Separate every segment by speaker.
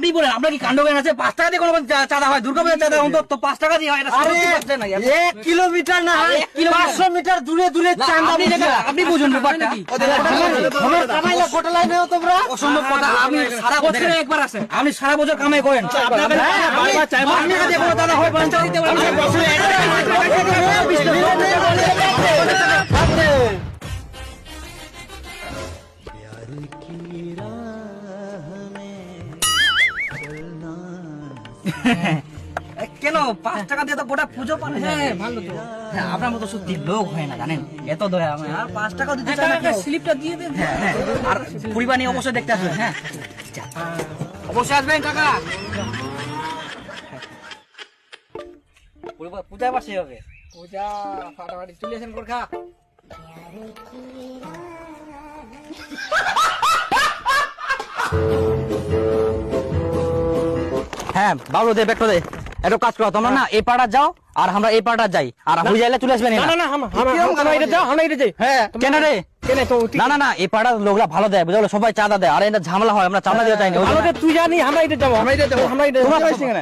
Speaker 1: আপনি বলেন আপনার কি কাণ্ড জ্ঞান আছে? 5 টাকা দিয়ে কোনো চাঁদা হয়? দুর্গাপূজার চাঁদা অন্তত 5 টাকা দিয়ে হয়। এটা
Speaker 2: 1 কিলোমিটার না 500 মিটার দূরে দূরে চাঁদা।
Speaker 1: আপনি বুঝুন ব্যাপারটা।
Speaker 2: আমার কামাইলা গোটা লাইনে তোমরা
Speaker 1: অসম্ভব কথা। আপনি সারা বছরে একবার আসেন, আপনি সারা বছর কামাই করেন। আপনাকে দিয়ে কোনো চাঁদা হয়? পঞ্চায়েত দিতে পারেন। কেন 5 টাকা দিয়ে তো গোটা পুজো পান? হ্যাঁ ভালো তো। হ্যাঁ আপনার মতো সত্যি লোক হয় না জানেন, এত দয়া আমার। আর 5 টাকা দিতে চান না, স্লিপটা দিয়ে দেন। হ্যাঁ হ্যাঁ, আর পরিবার নিয়ে অবশ্যই দেখতে আসবেন। হ্যাঁ অবশ্যই আসবেন কাকা। পূজা আবার সে হবে।
Speaker 3: পূজা ফাটাফাটি চলে আসেন গোর্খা।
Speaker 1: হ্যাঁ বাবু দে ব্যাগটা দে। একটু কাজ করো তোমরা না, এই পাড়া যাও আর আমরা এই পাড়া যাই, আর হুই যাইলে চলে আসবেন।
Speaker 3: না না আমরা এটা যাও, আমরা এটা যাই।
Speaker 1: হ্যাঁ কেন রে?
Speaker 3: কেন তো
Speaker 1: না না না, এই পাড়ার লোকরা ভালো দেয় বুঝলো, সবাই চাঁদা দেয়, আর এটা ঝামেলা হয়, আমরা চাঁদা দিতে চাই না।
Speaker 3: আমাদের তুই জানি আমরা এটা যাবো, আমরা এটা যাবো, আমরা এটা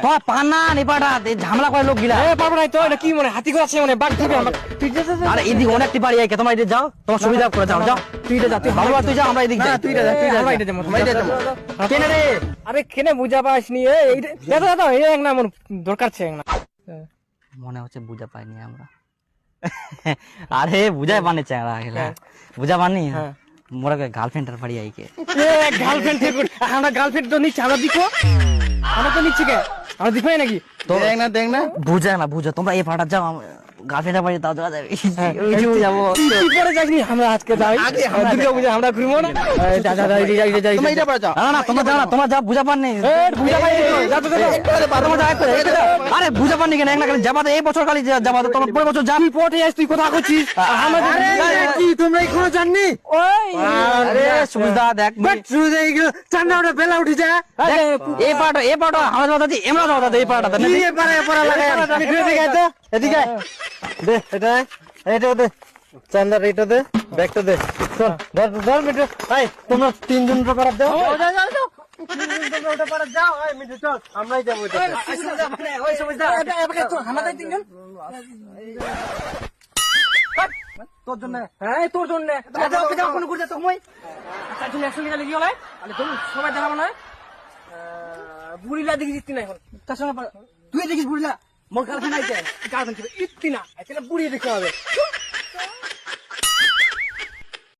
Speaker 1: তোমার পানা এই পাড়া ঝামেলা করে লোক গিলা।
Speaker 3: পারবো না তো, এটা কি মনে হাতি করে আছে মনে বাঘ থেকে আমার। তুই যা যা।
Speaker 1: আরে এদিকে অনেকটি বাড়ি আছে, তোমরা এদিকে যাও, তোমার সুবিধা করে যাও। যাও
Speaker 3: তুই এটা যা, তুই
Speaker 1: ভালো তুই যাও, আমরা এদিকে যাই।
Speaker 3: তুই এটা যা, তুই আমরা এটা যাবো, আমরা এটা যাবো।
Speaker 1: কেন রে?
Speaker 3: আরে কেনে বুঝা পাস নি এই দাদা দাদা এই এক না আমার দরকার ছে এক না।
Speaker 1: মনে হচ্ছে বুঝা পাইনি আমরা। আরে বুঝাই পানি চাংরা বুঝা পানি মোরা গার্লফ্রেন্ডের বাড়ি আইকে।
Speaker 3: গার্লফ্রেন্ড থেকে আমরা গার্লফ্রেন্ড তো নিচ্ছি, আমরা দিকো, আমরা তো নিচ্ছি কে, আমরা দিকো নাকি?
Speaker 2: দেখ না
Speaker 1: বুঝায় না বুঝা, তোমরা এই পাড়া যাও, গার্লফ্রেন্ডের বাড়ি তাও যাওয়া যাবে। যাবো
Speaker 3: কি করে যাইনি আমরা আজকে যাই, দুর্গা পূজা আমরা ঘুরবো না। দাদা দাদা যাই যাই
Speaker 2: তোমরা এটা পড়া যাও।
Speaker 1: না না তোমরা যাও না, তোমরা যা বুঝা পাননি।
Speaker 3: বুঝা পাই যা তো
Speaker 1: আরে বুঝা পাননি কেন? একটা যাবাতে এই বছর খালি যাবাতে, তোমার পরের বছর যাবি।
Speaker 3: পটে আস, তুই কথা করছিস আমাদের
Speaker 2: কি তোমরা এখনো জাননি?
Speaker 3: ওই
Speaker 1: আরে সুবিধা দেখ
Speaker 2: শুরুতে এইগুলো চান্দা ওটা বেলা উঠে যায়।
Speaker 1: এই পাটা আমরা যাওয়া যাচ্ছি, আমরা যাওয়া যাচ্ছি এই পাটাতে।
Speaker 2: কি পারে পড়া লাগে? এদিকে আয় তো, এদিকে আয়। দে এটা এটা দে চান্দার, এটা দে, ব্যাগটা দে। চল ধর ধর মিঠু, আয় তোমরা 3 জন পাড়া দাও। যাও যাও যাও, 3 জন তোমরা ওটা পাড়া যাও। আয় মিঠু চল, আমরাই যাবো এটা।
Speaker 1: ওই সুবিধা
Speaker 3: আমাদের তিনজন
Speaker 2: তোর জন্য
Speaker 3: হ্যাঁ তোর জন্য
Speaker 1: যাও কোনো ঘুরতে সময়।
Speaker 3: আচ্ছা তুমি একসঙ্গে গেলে কি হলো? আরে তুমি সবাই দেখাবো না, বুড়িলা দেখি জিততি না এখন।
Speaker 1: তার সঙ্গে তুই দেখিস বুঝলা মোর গার্লফ্রেন্ড আইছে,
Speaker 3: গার্লফ্রেন্ড ছিল ইত্তি না, এখানে বুড়ি দেখতে হবে।